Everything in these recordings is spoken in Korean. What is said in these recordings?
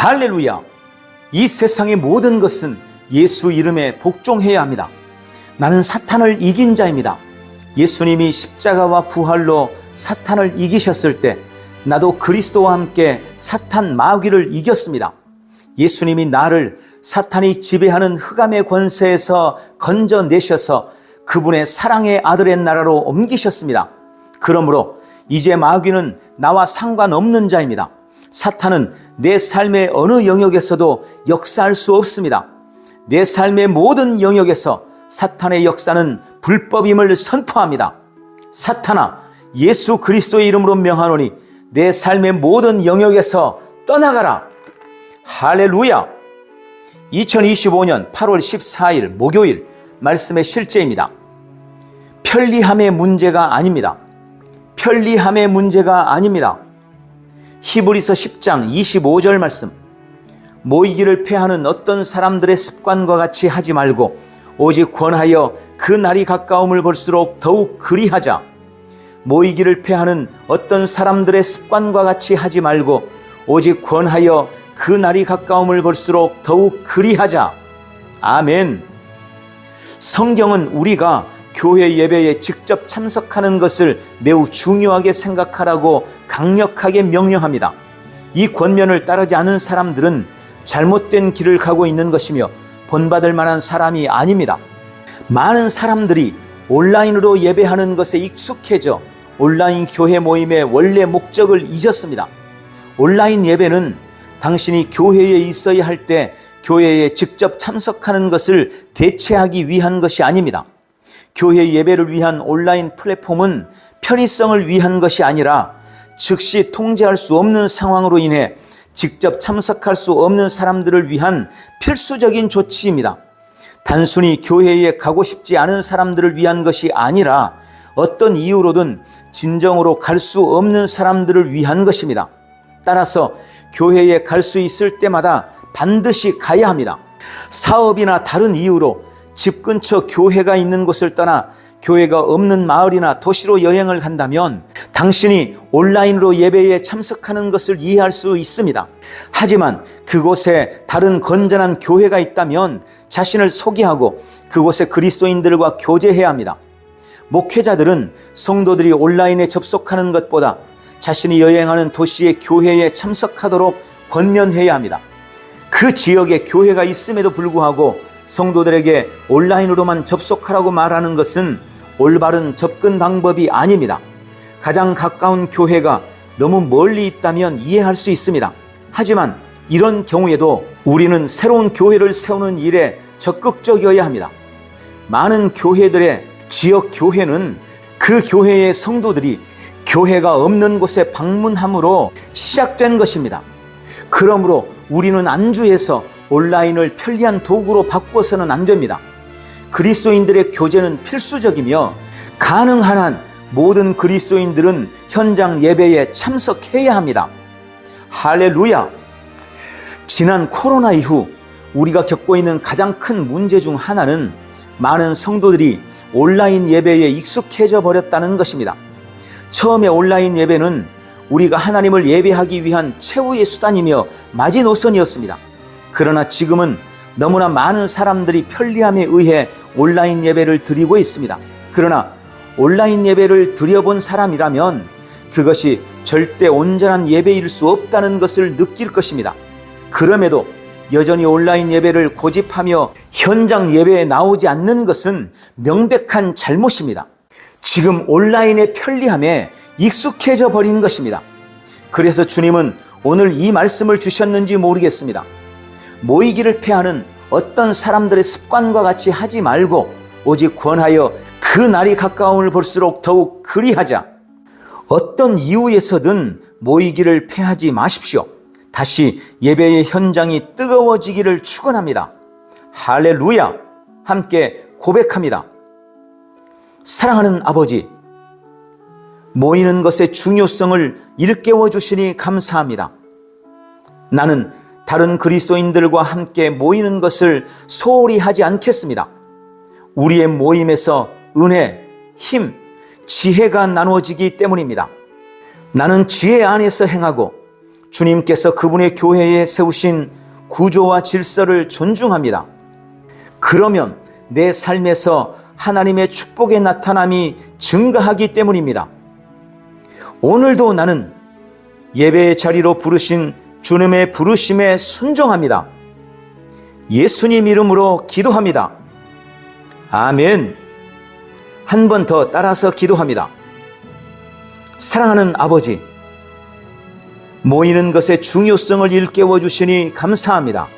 할렐루야! 이 세상의 모든 것은 예수 이름에 복종해야 합니다. 나는 사탄을 이긴 자입니다. 예수님이 십자가와 부활로 사탄을 이기셨을 때 나도 그리스도와 함께 사탄 마귀를 이겼습니다. 예수님이 나를 사탄이 지배하는 흑암의 권세에서 건져내셔서 그분의 사랑의 아들의 나라로 옮기셨습니다. 그러므로 이제 마귀는 나와 상관없는 자입니다. 사탄은 내 삶의 어느 영역에서도 역사할 수 없습니다. 내 삶의 모든 영역에서 사탄의 역사는 불법임을 선포합니다. 사탄아, 예수 그리스도의 이름으로 명하노니 내 삶의 모든 영역에서 떠나가라. 할렐루야! 2025년 8월 14일 목요일 말씀의 실제입니다. 편리함의 문제가 아닙니다. 편리함의 문제가 아닙니다. 히브리서 10장 25절 말씀. 모이기를 패하는 어떤 사람들의 습관과 같이 하지 말고 오직 권하여 그 날이 가까움을 볼수록 더욱 그리하자. 모이기를 패하는 어떤 사람들의 습관과 같이 하지 말고 오직 권하여 그 날이 가까움을 볼수록 더욱 그리하자. 아멘. 성경은 우리가 교회 예배에 직접 참석하는 것을 매우 중요하게 생각하라고 강력하게 명령합니다. 이 권면을 따르지 않은 사람들은 잘못된 길을 가고 있는 것이며 본받을 만한 사람이 아닙니다. 많은 사람들이 온라인으로 예배하는 것에 익숙해져 온라인 교회 모임의 원래 목적을 잊었습니다. 온라인 예배는 당신이 교회에 있어야 할 때 교회에 직접 참석하는 것을 대체하기 위한 것이 아닙니다. 교회 예배를 위한 온라인 플랫폼은 편의성을 위한 것이 아니라 즉시 통제할 수 없는 상황으로 인해 직접 참석할 수 없는 사람들을 위한 필수적인 조치입니다. 단순히 교회에 가고 싶지 않은 사람들을 위한 것이 아니라 어떤 이유로든 진정으로 갈 수 없는 사람들을 위한 것입니다. 따라서 교회에 갈 수 있을 때마다 반드시 가야 합니다. 사업이나 다른 이유로 집 근처 교회가 있는 곳을 떠나 교회가 없는 마을이나 도시로 여행을 간다면 당신이 온라인으로 예배에 참석하는 것을 이해할 수 있습니다. 하지만 그곳에 다른 건전한 교회가 있다면 자신을 소개하고 그곳의 그리스도인들과 교제해야 합니다. 목회자들은 성도들이 온라인에 접속하는 것보다 자신이 여행하는 도시의 교회에 참석하도록 권면해야 합니다. 그 지역에 교회가 있음에도 불구하고 성도들에게 온라인으로만 접속하라고 말하는 것은 올바른 접근 방법이 아닙니다. 가장 가까운 교회가 너무 멀리 있다면 이해할 수 있습니다. 하지만 이런 경우에도 우리는 새로운 교회를 세우는 일에 적극적이어야 합니다. 많은 교회들의 지역 교회는 그 교회의 성도들이 교회가 없는 곳에 방문함으로 시작된 것입니다. 그러므로 우리는 안주해서 온라인을 편리한 도구로 바꿔서는 안 됩니다. 그리스도인들의 교제는 필수적이며 가능한 한 모든 그리스도인들은 현장 예배에 참석해야 합니다. 할렐루야! 지난 코로나 이후 우리가 겪고 있는 가장 큰 문제 중 하나는 많은 성도들이 온라인 예배에 익숙해져 버렸다는 것입니다. 처음에 온라인 예배는 우리가 하나님을 예배하기 위한 최후의 수단이며 마지노선이었습니다. 그러나 지금은 너무나 많은 사람들이 편리함에 의해 온라인 예배를 드리고 있습니다. 그러나 온라인 예배를 드려본 사람이라면 그것이 절대 온전한 예배일 수 없다는 것을 느낄 것입니다. 그럼에도 여전히 온라인 예배를 고집하며 현장 예배에 나오지 않는 것은 명백한 잘못입니다. 지금 온라인의 편리함에 익숙해져 버린 것입니다. 그래서 주님은 오늘 이 말씀을 주셨는지 모르겠습니다. 모이기를 패하는 어떤 사람들의 습관과 같이 하지 말고 오직 권하여 그 날이 가까움을 볼수록 더욱 그리하자. 어떤 이유에서든 모이기를 패하지 마십시오. 다시 예배의 현장이 뜨거워지기를 축원합니다. 할렐루야! 함께 고백합니다. 사랑하는 아버지, 모이는 것의 중요성을 일깨워 주시니 감사합니다. 나는 다른 그리스도인들과 함께 모이는 것을 소홀히 하지 않겠습니다. 우리의 모임에서 은혜, 힘, 지혜가 나누어지기 때문입니다. 나는 지혜 안에서 행하고 주님께서 그분의 교회에 세우신 구조와 질서를 존중합니다. 그러면 내 삶에서 하나님의 축복의 나타남이 증가하기 때문입니다. 오늘도 나는 예배의 자리로 부르신 주님의 부르심에 순종합니다. 예수님 이름으로 기도합니다. 아멘. 한 번 더 따라서 기도합니다. 사랑하는 아버지, 모이는 것의 중요성을 일깨워 주시니 감사합니다.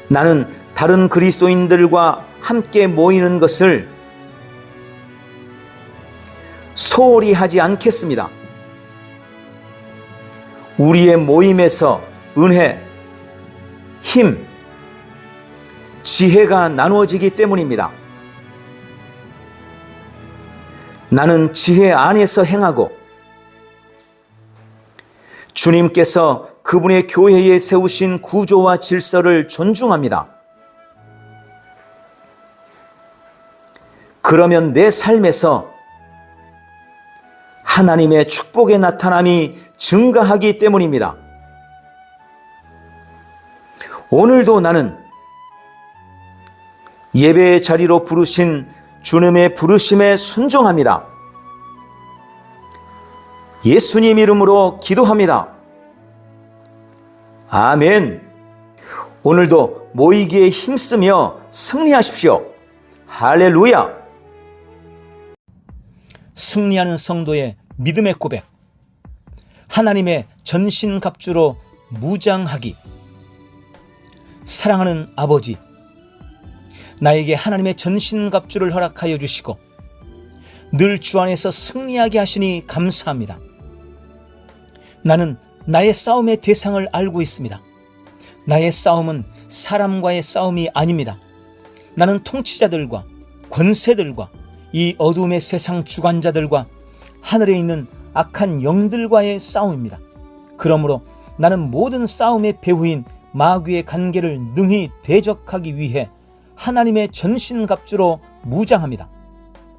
나는 다른 그리스도인들과 함께 모이는 것을 소홀히 하지 않겠습니다. 우리의 모임에서 은혜, 힘, 지혜가 나누어지기 때문입니다. 나는 지혜 안에서 행하고 주님께서 그분의 교회에 세우신 구조와 질서를 존중합니다. 그러면 내 삶에서 하나님의 축복의 나타남이 증가하기 때문입니다. 오늘도 나는 예배의 자리로 부르신 주님의 부르심에 순종합니다. 예수님 이름으로 기도합니다. 아멘. 오늘도 모이기에 힘쓰며 승리하십시오. 할렐루야. 승리하는 성도의 믿음의 고백. 하나님의 전신갑주로 무장하기. 사랑하는 아버지, 나에게 하나님의 전신갑주를 허락하여 주시고 늘 주 안에서 승리하게 하시니 감사합니다. 나는 나의 싸움의 대상을 알고 있습니다. 나의 싸움은 사람과의 싸움이 아닙니다. 나는 통치자들과 권세들과 이 어두움의 세상 주관자들과 하늘에 있는 악한 영들과의 싸움입니다. 그러므로 나는 모든 싸움의 배후인 마귀의 관계를 능히 대적하기 위해 하나님의 전신갑주로 무장합니다.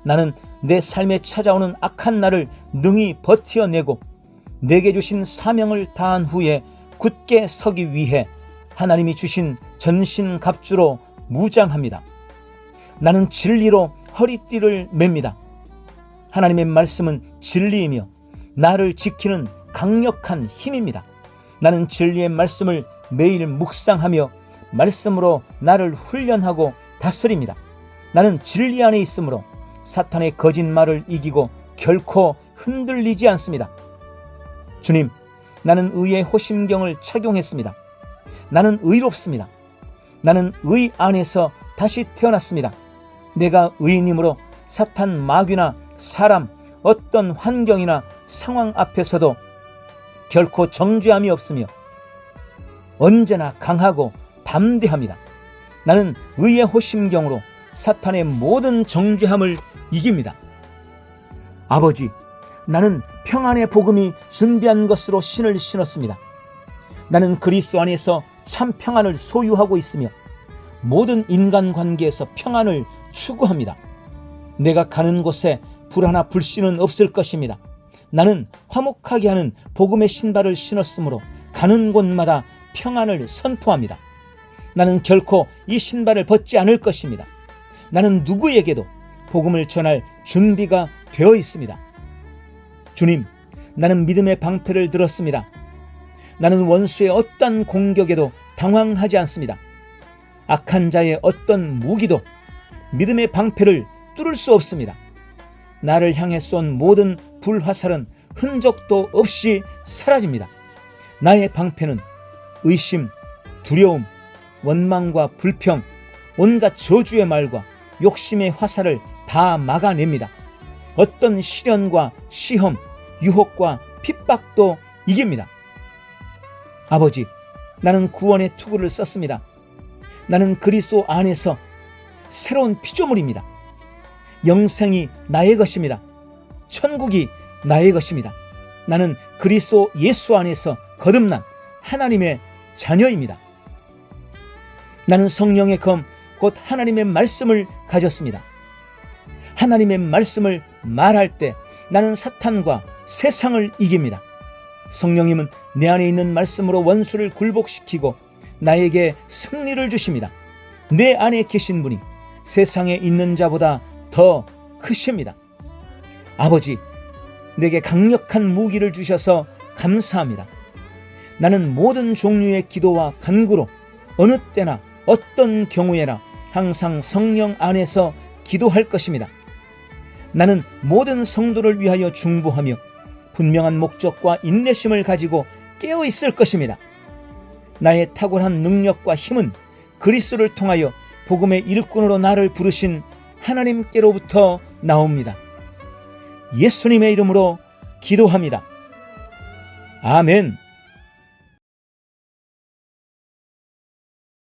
나는 내 삶에 찾아오는 악한 날을 능히 버텨내고 내게 주신 사명을 다한 후에 굳게 서기 위해 하나님이 주신 전신갑주로 무장합니다. 나는 진리로 허리띠를 맵니다. 하나님의 말씀은 진리이며 나를 지키는 강력한 힘입니다. 나는 진리의 말씀을 매일 묵상하며 말씀으로 나를 훈련하고 다스립니다. 나는 진리 안에 있으므로 사탄의 거짓말을 이기고 결코 흔들리지 않습니다. 주님, 나는 의의 호심경을 착용했습니다. 나는 의롭습니다. 나는 의 안에서 다시 태어났습니다. 내가 의인이므로 사탄, 마귀나 사람, 어떤 환경이나 상황 앞에서도 결코 정죄함이 없으며 언제나 강하고 담대합니다. 나는 의의 호심경으로 사탄의 모든 정죄함을 이깁니다. 아버지, 나는 평안의 복음이 준비한 것으로 신을 신었습니다. 나는 그리스도 안에서 참 평안을 소유하고 있으며 모든 인간관계에서 평안을 추구합니다. 내가 가는 곳에 불화나 불신은 없을 것입니다. 나는 화목하게 하는 복음의 신발을 신었으므로 가는 곳마다 평안을 선포합니다. 나는 결코 이 신발을 벗지 않을 것입니다. 나는 누구에게도 복음을 전할 준비가 되어 있습니다. 주님, 나는 믿음의 방패를 들었습니다. 나는 원수의 어떤 공격에도 당황하지 않습니다. 악한 자의 어떤 무기도 믿음의 방패를 뚫을 수 없습니다. 나를 향해 쏜 모든 불화살은 흔적도 없이 사라집니다. 나의 방패는 의심, 두려움, 원망과 불평, 온갖 저주의 말과 욕심의 화살을 다 막아냅니다. 어떤 시련과 시험, 유혹과 핍박도 이깁니다. 아버지, 나는 구원의 투구를 썼습니다. 나는 그리스도 안에서 새로운 피조물입니다. 영생이 나의 것입니다. 천국이 나의 것입니다. 나는 그리스도 예수 안에서 거듭난 하나님의 자녀입니다. 나는 성령의 검, 곧 하나님의 말씀을 가졌습니다. 하나님의 말씀을 말할 때 나는 사탄과 세상을 이깁니다. 성령님은 내 안에 있는 말씀으로 원수를 굴복시키고 나에게 승리를 주십니다. 내 안에 계신 분이 세상에 있는 자보다 더 크십니다. 아버지, 내게 강력한 무기를 주셔서 감사합니다. 나는 모든 종류의 기도와 간구로 어느 때나 어떤 경우에나 항상 성령 안에서 기도할 것입니다. 나는 모든 성도를 위하여 중보하며 분명한 목적과 인내심을 가지고 깨어 있을 것입니다. 나의 탁월한 능력과 힘은 그리스도를 통하여 복음의 일꾼으로 나를 부르신 하나님께로부터 나옵니다. 예수님의 이름으로 기도합니다. 아멘.